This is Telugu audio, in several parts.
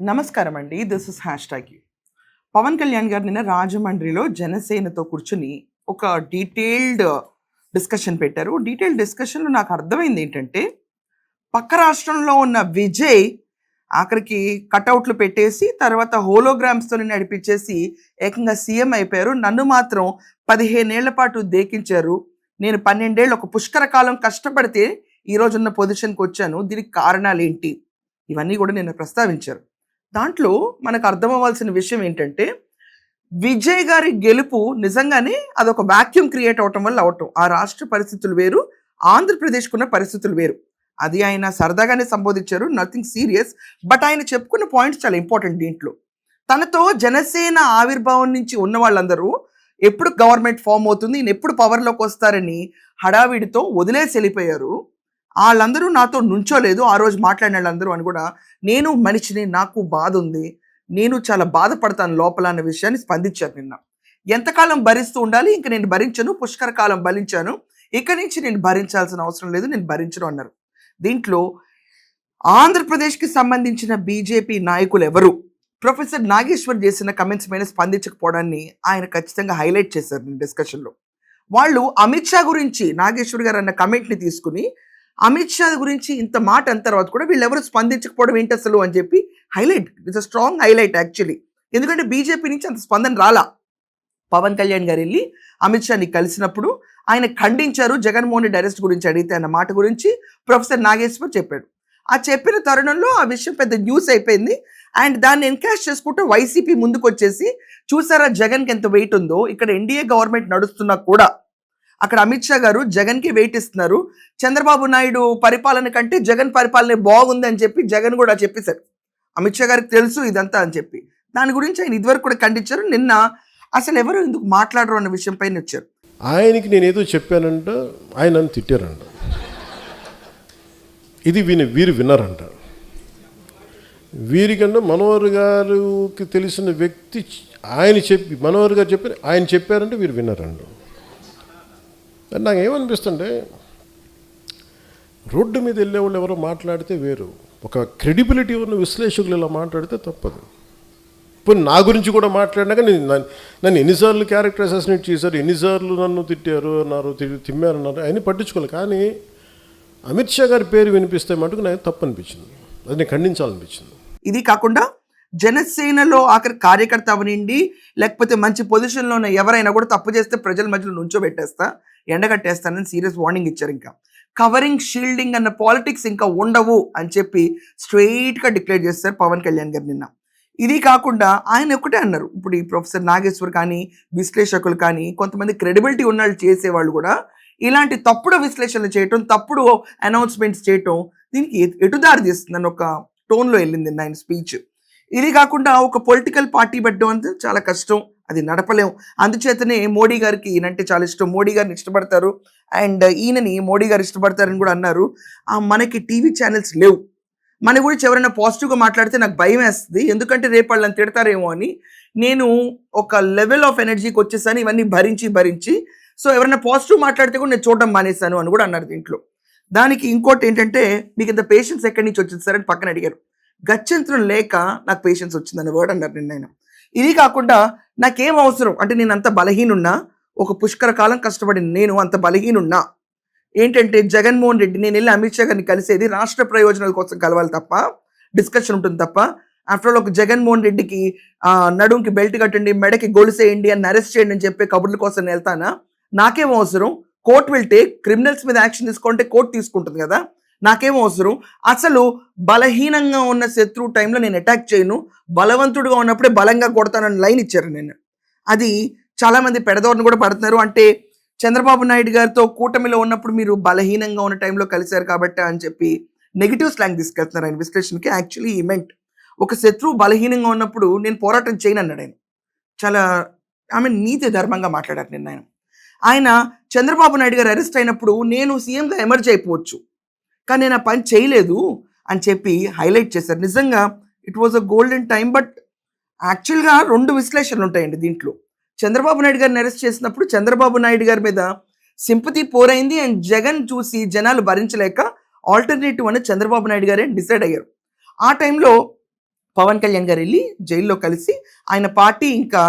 నమస్కారం అండి. This is hashtag U. Pawan Kalyan గారు నిన్న రాజమండ్రిలో జనసేనతో కూర్చుని ఒక డీటెయిల్డ్ డిస్కషన్ పెట్టారు. డీటెయిల్డ్ డిస్కషన్లో నాకు అర్థమైంది ఏంటంటే, పక్క రాష్ట్రంలో ఉన్న విజయ్ ఆఖరికి కటౌట్లు పెట్టేసి తర్వాత హోలోగ్రామ్స్తో నడిపించేసి ఏకంగా సీఎం అయిపోయారు. నన్ను మాత్రం 15 ఏళ్ల పాటు దేకించారు. నేను 12 ఏళ్ళు ఒక పుష్కర కాలం కష్టపడితే ఈరోజున్న పొజిషన్కి వచ్చాను. దీనికి కారణాలు ఏంటి? ఇవన్నీ కూడా నిన్న ప్రస్తావించారు. దాంట్లో మనకు అర్థం అవ్వాల్సిన విషయం ఏంటంటే, విజయ్ గారి గెలుపు నిజంగానే అదొక వాక్యూమ్ క్రియేట్ అవటం వల్ల అవటం. ఆ రాష్ట్ర పరిస్థితులు వేరు, ఆంధ్రప్రదేశ్కున్న పరిస్థితులు వేరు. అది ఆయన సరదాగానే సంబోధించారు, నథింగ్ సీరియస్. బట్ ఆయన చెప్పుకున్న పాయింట్స్ చాలా ఇంపార్టెంట్ దీంట్లో. తనతో జనసేన ఆవిర్భావం నుంచి ఉన్న వాళ్ళందరూ ఎప్పుడు గవర్నమెంట్ ఫామ్ అవుతుంది, ఈయన ఎప్పుడు పవర్లోకి వస్తారని హడావిడితో వదిలేసి వెళ్ళిపోయారు. వాళ్ళందరూ నాతో నుంచోలేదు ఆ రోజు మాట్లాడిన వాళ్ళందరూ అని కూడా, నేను మనిషిని, నాకు బాధ ఉంది, నేను చాలా బాధపడతాను లోపల అన్న విషయాన్ని స్పందించారు నిన్న. ఎంతకాలం భరిస్తూ ఉండాలి, ఇంక నేను భరించను, పుష్కర కాలం భరించాను, ఇక్కడి నుంచి నేను భరించాల్సిన అవసరం లేదు, నేను భరించను అన్నారు. దీంట్లో ఆంధ్రప్రదేశ్కి సంబంధించిన బీజేపీ నాయకులు ఎవరు ప్రొఫెసర్ నాగేశ్వర్ చేసిన కమెంట్స్ మీద స్పందించకపోవడాన్ని ఆయన ఖచ్చితంగా హైలైట్ చేశారు డిస్కషన్లో. వాళ్ళు అమిత్ షా గురించి నాగేశ్వర్ గారు అన్న కమెంట్ని తీసుకుని అమిత్ షా గురించి ఇంత మాట అన్న తర్వాత కూడా వీళ్ళెవరు స్పందించకపోవడం ఏంటి అసలు అని చెప్పి highlight. It's a strong highlight actually. ఎందుకంటే బీజేపీ నుంచి అంత స్పందన రాలా. పవన్ కళ్యాణ్ గారు వెళ్ళి అమిత్ షాని కలిసినప్పుడు ఆయన ఖండించారు. జగన్మోహన్ రెడ్డి అరెస్ట్ గురించి అడిగితే అన్న మాట గురించి ప్రొఫెసర్ నాగేశ్వర్ చెప్పాడు. ఆ చెప్పిన తరుణంలో ఆ విషయం పెద్ద న్యూస్ అయిపోయింది. అండ్ దాన్ని ఎన్కాష్ చేసుకుంటూ వైసీపీ ముందుకు వచ్చేసి, చూసారా జగన్కి ఎంత వెయిట్ ఉందో, ఇక్కడ ఎన్డీఏ గవర్నమెంట్ నడుస్తున్నా కూడా అక్కడ అమిత్ షా గారు జగన్కి వెయిట్ ఇస్తున్నారు, చంద్రబాబు నాయుడు పరిపాలన కంటే జగన్ పరిపాలన బాగుంది అని చెప్పి జగన్ కూడా చెప్పేశారు. అమిత్ షా గారికి తెలుసు ఇదంతా అని చెప్పి దాని గురించి ఆయన ఇదివరకు కూడా ఖండించారు. నిన్న అసలు ఎవరు ఎందుకు మాట్లాడరు అన్న విషయం పైన వచ్చారు. ఆయనకి నేనేదో చెప్పానంట, ఆయన నన్ను తిట్టారంట. ఇది వీరు విన్నారంట. వీరికన్నా మనోహర్ గారికి తెలిసిన వ్యక్తి ఆయన చెప్పి, మనోహర్ గారు చెప్పి ఆయన చెప్పారంటే వీరు విన్నారంట. నాకు ఏమనిపిస్తుంటే, రోడ్డు మీద వెళ్ళేవాళ్ళు ఎవరో మాట్లాడితే వేరు, ఒక క్రెడిబిలిటీ ఉన్న విశ్లేషకులు ఇలా మాట్లాడితే తప్పదు. ఇప్పుడు నా గురించి కూడా మాట్లాడినాక నన్ను ఎన్నిసార్లు క్యారెక్టర్ అసాసినేట్ చేశారు, ఎన్నిసార్లు నన్ను తిట్టారు అన్నారు, తిమ్మారన్నారు, అవన్నీ పట్టించుకోవాలి. కానీ అమిత్ షా గారి పేరు వినిపిస్తే మటుకు నాకు తప్పు అనిపించింది, అది నేను ఖండించాలనిపించింది. ఇది కాకుండా జనసేనలో ఆఖరి కార్యకర్త అవనండి, లేకపోతే మంచి పొజిషన్లో ఉన్న ఎవరైనా కూడా తప్పు చేస్తే ప్రజల మధ్యలో నుంచోబెట్టేస్తా, ఎండగట్టేస్తానని సీరియస్ వార్నింగ్ ఇచ్చారు. ఇంకా కవరింగ్, షీల్డింగ్ అన్న పాలిటిక్స్ ఇంకా ఉండవు అని చెప్పి స్ట్రెయిట్గా డిక్లేర్ చేస్తారు పవన్ కళ్యాణ్ గారు నిన్న. ఇది కాకుండా ఆయన ఒకటే అన్నారు, ఇప్పుడు ఈ ప్రొఫెసర్ నాగేశ్వర్ కానీ, విశ్లేషకులు కానీ, కొంతమంది క్రెడిబిలిటీ ఉన్న వాళ్ళు చేసేవాళ్ళు కూడా ఇలాంటి తప్పుడు విశ్లేషణలు చేయటం, తప్పుడు అనౌన్స్మెంట్స్ చేయటం దీనికి ఎటుదారి తీస్తుందని ఒక టోన్లో వెళ్ళింది ఆయన స్పీచ్. ఇది కాకుండా ఒక పొలిటికల్ పార్టీ పెట్టడం అంటే చాలా కష్టం, అది నడపలేం. అందుచేతనే మోడీ గారికి ఈయనంటే చాలా ఇష్టం, మోడీ గారిని ఇష్టపడతారు, అండ్ ఈయనని మోడీ గారు ఇష్టపడతారని కూడా అన్నారు. మనకి టీవీ ఛానల్స్ లేవు, మన గురించి ఎవరైనా పాజిటివ్గా మాట్లాడితే నాకు భయం వేస్తుంది, ఎందుకంటే రేపు వాళ్ళని తిడతారేమో అని నేను ఒక లెవెల్ ఆఫ్ ఎనర్జీకి వచ్చేసాను, ఇవన్నీ భరించి సో ఎవరైనా పాజిటివ్ మాట్లాడితే కూడా నేను చూడడం మానేశాను అని కూడా అన్నారు దీంట్లో. దానికి ఇంకోటి ఏంటంటే, మీకు ఇంత పేషెన్స్ ఎక్కడి నుంచి వచ్చింది సార్ అని పక్కన అడిగారు. గత్యంతరం లేక నాకు పేషెన్స్ వచ్చిందన్న వర్డ్ అన్నారు నిన్న ఆయన. ఇది కాకుండా నాకేం అవసరం అంటే, నేను అంత బలహీనున్నా, ఒక పుష్కర కాలం కష్టపడిన నేను అంత బలహీనున్నా ఏంటంటే, జగన్మోహన్ రెడ్డి నేను వెళ్ళి అమిత్ షా గారిని కలిసేది రాష్ట్ర ప్రయోజనాల కోసం కలవాలి తప్ప, డిస్కషన్ ఉంటుంది తప్ప. ఆఫ్టర్ ఆల్ ఒక జగన్మోహన్ రెడ్డికి నడుంకి బెల్ట్ కట్టండి, మెడకి గొలుసేయండి అని అరెస్ట్ చేయండి అని చెప్పే కబుర్ల కోసం వెళ్తానా? నాకేం అవసరం? కోర్టు వెళ్తే క్రిమినల్స్ మీద యాక్షన్ తీసుకుంటే కోర్టు తీసుకుంటుంది కదా, నాకేం అవసరం? అసలు బలహీనంగా ఉన్న శత్రువు టైంలో నేను అటాక్ చేయను, బలవంతుడిగా ఉన్నప్పుడే బలంగా కొడతానని లైన్ ఇచ్చారు నేను. అది చాలామంది పెడదోరని కూడా పడుతున్నారు. అంటే చంద్రబాబు నాయుడు గారితో కూటమిలో ఉన్నప్పుడు మీరు బలహీనంగా ఉన్న టైంలో కలిశారు కాబట్టి అని చెప్పి నెగిటివ్ స్లాంగ్ తీసుకెళ్తున్నారు ఆయన విశ్లేషణకి. యాక్చువల్లీ ఈ మెంట్ ఒక శత్రువు బలహీనంగా ఉన్నప్పుడు నేను పోరాటం చేయను అన్నాడు ఆయన. చాలా నీతి ధర్మంగా మాట్లాడారు నిన్న ఆయన. ఆయన చంద్రబాబు నాయుడు గారు అరెస్ట్ అయినప్పుడు నేను సీఎంగా ఎమర్జ్ అయిపోవచ్చు, కానీ నేను ఆ పని చేయలేదు అని చెప్పి హైలైట్ చేశారు. నిజంగా it was a golden time. But యాక్చువల్గా 2 విశ్లేషణలు ఉంటాయండి దీంట్లో. చంద్రబాబు నాయుడు గారిని అరెస్ట్ చేసినప్పుడు చంద్రబాబు నాయుడు గారి మీద సింపతి పోరైంది, అండ్ జగన్ చూసి జనాలు భరించలేక ఆల్టర్నేటివ్ అని చంద్రబాబు నాయుడు గారే డిసైడ్ అయ్యారు. ఆ టైంలో పవన్ కళ్యాణ్ గారు వెళ్ళి జైల్లో కలిసి ఆయన పార్టీ ఇంకా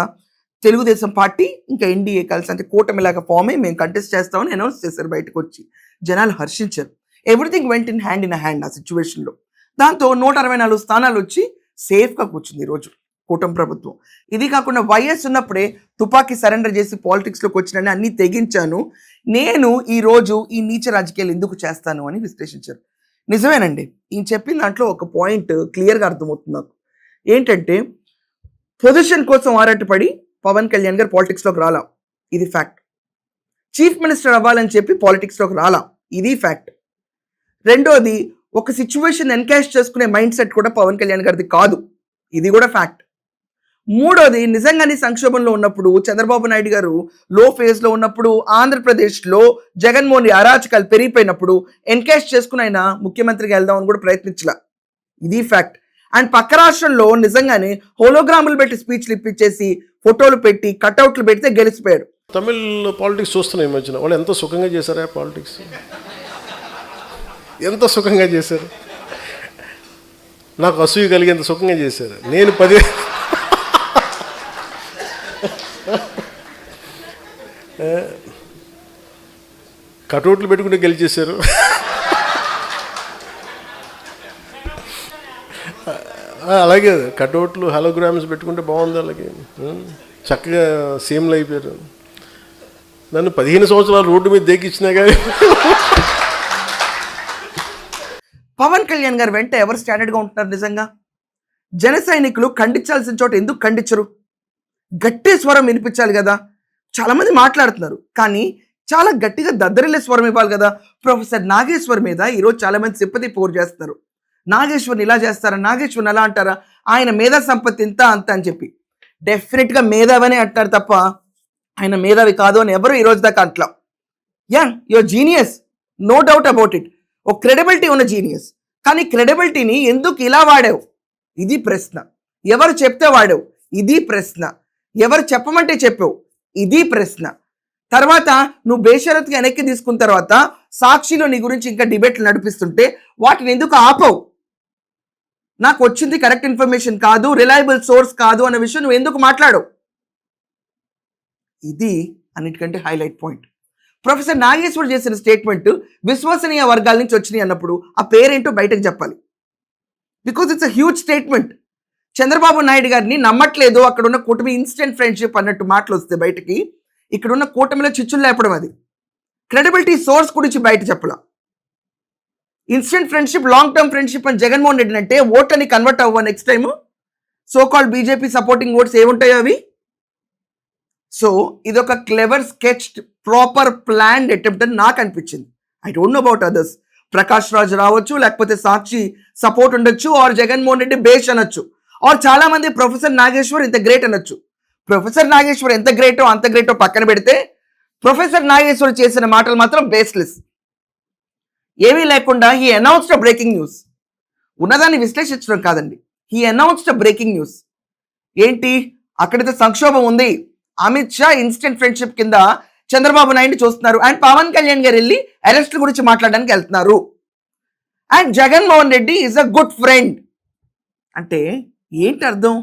తెలుగుదేశం పార్టీ ఇంకా ఎన్డీఏ కలిసి అంటే కూటమిలాగా ఫామ్ అయ్యి మేము కంటెస్ట్ చేస్తామని అనౌన్స్ చేశారు. బయటకు వచ్చి జనాలు హర్షించారు. ఎవ్రీథింగ్ వెంట్ ఇన్ హ్యాండ్ ఆ సిచ్యువేషన్లో. దాంతో 164 స్థానాలు వచ్చి సేఫ్గా కూర్చుంది ఈరోజు కూటమి ప్రభుత్వం. ఇది కాకుండా వైఎస్ ఉన్నప్పుడే తుపాకీ సరెండర్ చేసి పాలిటిక్స్లోకి వచ్చినని అన్నీ తెగించాను, నేను ఈరోజు ఈ నీచ రాజకీయాలు ఎందుకు చేస్తాను అని విశ్లేషించారు. నిజమేనండి, ఈయన చెప్పిన దాంట్లో ఒక పాయింట్ క్లియర్గా అర్థమవుతుంది నాకు. ఏంటంటే పొజిషన్ కోసం ఆరాటపడి పవన్ కళ్యాణ్ గారు పాలిటిక్స్లోకి రాలా, ఇది ఫ్యాక్ట్. చీఫ్ మినిస్టర్ అవ్వాలని చెప్పి పాలిటిక్స్లోకి రాలా, ఇది ఫ్యాక్ట్. రెండోది, ఒక సిచ్యువేషన్ ఎన్కాష్ చేసుకునే మైండ్ సెట్ కూడా పవన్ కళ్యాణ్ గారిది కాదు, ఇది కూడా ఫ్యాక్ట్. మూడోది, నిజంగానే సంక్షోభంలో ఉన్నప్పుడు చంద్రబాబు నాయుడు గారు లో ఫేజ్లో ఉన్నప్పుడు ఆంధ్రప్రదేశ్లో జగన్మోహన్ అరాచకాలు పెరిగిపోయినప్పుడు ఎన్కాష్ చేసుకుని ఆయన ముఖ్యమంత్రిగా వెళ్దామని కూడా ప్రయత్నించలా, ఇది ఫ్యాక్ట్. అండ్ పక్క రాష్ట్రంలో నిజంగానే హోలోగ్రాములు పెట్టి స్పీచ్లు ఇప్పించేసి ఫోటోలు పెట్టి కట్అవుట్లు పెడితే గెలిచిపోయాడు. తమిళ్ పాలిటిక్స్ చూస్తున్నాయి ఈ మధ్యన, వాళ్ళు ఎంత సుఖంగా చేశారా పాలిటిక్స్, ఎంత సుఖంగా చేశారు, నాకు అసూయ కలిగేంత సుఖంగా చేశారు. నేను 10 కటౌట్లు పెట్టుకుంటే గెలిచేశారు. అలాగే కటౌట్లు హలోగ్రామ్స్ పెట్టుకుంటే బాగుంది, అలాగే చక్కగా సీమ్లు అయిపోయారు. నన్ను 15 సంవత్సరాలు రోడ్డు మీద దేకిచ్చినా కానీ పవన్ కళ్యాణ్ గారు వెంట ఎవరు స్టాండర్డ్గా ఉంటున్నారు? నిజంగా జన సైనికులు ఖండించాల్సిన చోట ఎందుకు ఖండించరు? గట్టి స్వరం వినిపించాలి కదా. చాలామంది మాట్లాడుతున్నారు కానీ చాలా గట్టిగా దద్దరిల్లే స్వరం ఇవ్వాలి కదా. ప్రొఫెసర్ నాగేశ్వర్ మీద ఈరోజు చాలామంది సింపతి పోర్ చేస్తున్నారు. నాగేశ్వర్ని ఇలా చేస్తారా, నాగేశ్వర్ని అలా అంటారా, ఆయన మేధా సంపత్తి ఇంత అంత అని చెప్పి. డెఫినెట్గా మేధావనే అంటారు తప్ప ఆయన మేధావి కాదు అని ఎవరు ఈరోజు దాకా అంటలా. Your genius, no doubt about it. ఒక క్రెడిబిలిటీ ఉన్న జీనియస్, కానీ క్రెడిబిలిటీని ఎందుకు ఇలా వాడావు, ఇది ప్రశ్న. ఎవరు చెప్తే వాడావు, ఇది ప్రశ్న. ఎవరు చెప్పమంటే చెప్పావు, ఇది ప్రశ్న. తర్వాత నువ్వు బేషరత్గా వెనక్కి తీసుకున్న తర్వాత సాక్షిలో నీ గురించి ఇంకా డిబేట్లు నడిపిస్తుంటే వాటిని ఎందుకు ఆపవు? నాకు వచ్చింది కరెక్ట్ ఇన్ఫర్మేషన్ కాదు, రిలయబుల్ సోర్స్ కాదు అన్న విషయం నువ్వు ఎందుకు మాట్లాడవు? ఇది అన్నిటికంటే హైలైట్ పాయింట్. ప్రొఫెసర్ నాగేశ్వర్ చేసిన స్టేట్మెంట్ విశ్వసనీయ వర్గాల నుంచి వచ్చినాయి అన్నప్పుడు ఆ పేరేంటో బయటకు చెప్పాలి. Because it's a huge statement. Chandrababu Naidu గారిని నమ్మట్లేదు, అక్కడ ఉన్న కూటమి ఇన్స్టెంట్ ఫ్రెండ్షిప్ అన్నట్టు మాటలు వస్తే బయటకి, ఇక్కడ ఉన్న కూటమిలో చిచ్చులు లేపడం, అది క్రెడిబిలిటీ సోర్స్ గురించి బయట చెప్పలా. Instant friendship, long term friendship అని జగన్మోహన్ రెడ్డి అంటే ఓట్లని కన్వర్ట్ అవ్వ next time so called BJP supporting votes ఏముంటాయో అవి. సో ఇదొక clever sketched proper planned attempt అని నాకు అనిపించింది. I don't know about others. Prakash Raj రావచ్చు, లేకపోతే సాక్షి సపోర్ట్ ఉండొచ్చు, ఆర్ జగన్మోహన్ రెడ్డి బేష్ అనొచ్చు, ఆర్ చాలా మంది ప్రొఫెసర్ నాగేశ్వర్ ఇంత గ్రేట్ అనొచ్చు. ప్రొఫెసర్ నాగేశ్వర్ ఎంత గ్రేటో అంత గ్రేటో పక్కన పెడితే ప్రొఫెసర్ నాగేశ్వర్ చేసిన మాటలు మాత్రం బేస్లెస్. ఏమీ లేకుండా హీ అనౌన్స్డ్ బ్రేకింగ్ న్యూస్. ఉన్నదాన్ని విశ్లేషించడం కాదండి, హీ అనౌన్స్డ్ బ్రేకింగ్ న్యూస్. ఏంటి, అక్కడైతే సంక్షోభం ఉంది, అమిత్ షా ఇన్స్టెంట్ ఫ్రెండ్షిప్ కింద చంద్రబాబు నాయుడు చూస్తున్నారు, అండ్ పవన్ కళ్యాణ్ గారు వెళ్ళి అరెస్ట్ల గురించి మాట్లాడడానికి వెళ్తున్నారు, and Jaganmohan Reddy is a good friend. అంటే ఏంటి అర్థం?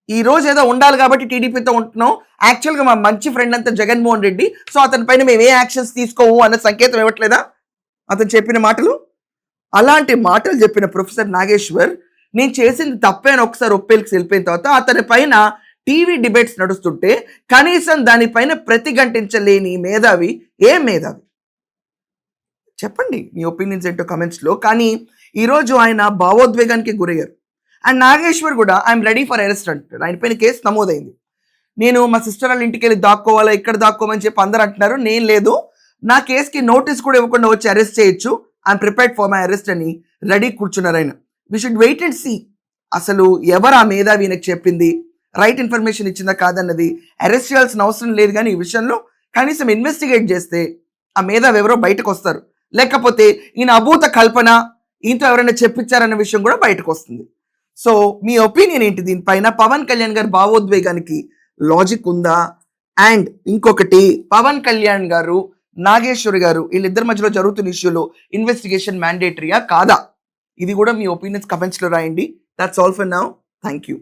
ఈ రోజు ఏదో ఉండాలి కాబట్టి టీడీపీతో ఉంటున్నాం, యాక్చువల్గా మా మంచి ఫ్రెండ్ అంతా జగన్మోహన్ రెడ్డి, సో అతని పైన మేము ఏ యాక్షన్స్ తీసుకోము అన్న సంకేతం ఇవ్వట్లేదా అతను చెప్పిన మాటలు? అలాంటి మాటలు చెప్పిన ప్రొఫెసర్ నాగేశ్వర్ నేను చేసింది తప్పే అని ఒకసారి ఒప్పేలికి వెళ్ళిపోయిన తర్వాత అతని పైన టీవీ డిబేట్స్ నడుస్తుంటే కనీసం దానిపైన ప్రతిఘటించలేని మేధావి ఏ మేధావి? చెప్పండి మీ ఒపీనియన్స్ ఏంటో కమెంట్స్లో. కానీ ఈరోజు ఆయన భావోద్వేగానికి గురయ్యారు. అండ్ నాగేశ్వర్ కూడా ఐఎమ్ రెడీ ఫర్ అరెస్ట్ అంటారు. ఆయన పైన కేసు నమోదైంది. నేను మా సిస్టర్ వాళ్ళ ఇంటికి వెళ్ళి దాక్కోవాలా, ఇక్కడ దాక్కోమని చెప్పి అందరూ అంటున్నారు. నేను లేదు, నా కేసుకి నోటీస్ కూడా ఇవ్వకుండా వచ్చి అరెస్ట్ చేయొచ్చు, I'm prepared for my arrest అని రెడీ కూర్చున్నారు ఆయన. We should wait and see అసలు ఎవరు ఆ మేధావి ఈయనకు చెప్పింది, రైట్ ఇన్ఫర్మేషన్ ఇచ్చిందా కాదన్నది అరెస్ట్ చేయాల్సిన అవసరం లేదు. కానీ ఈ విషయంలో కనీసం ఇన్వెస్టిగేట్ చేస్తే ఆ మేధావి ఎవరో బయటకు వస్తారు, లేకపోతే ఈయన అభూత కల్పన, ఈయనతో ఎవరైనా చెప్పించారన్న విషయం కూడా బయటకు వస్తుంది. సో మీ ఒపీనియన్ ఏంటి దీనిపైన? పవన్ కళ్యాణ్ గారి భావోద్వేగానికి లాజిక్ ఉందా? అండ్ ఇంకొకటి, పవన్ కళ్యాణ్ గారు నాగేశ్వర్ గారు వీళ్ళిద్దరి మధ్యలో జరుగుతున్న ఇష్యూలో ఇన్వెస్టిగేషన్ మ్యాండేటరీయా కాదా? ఇది కూడా మీ ఒపీనియన్స్ కమెంట్స్లో రాయండి. That's all for now. Thank you.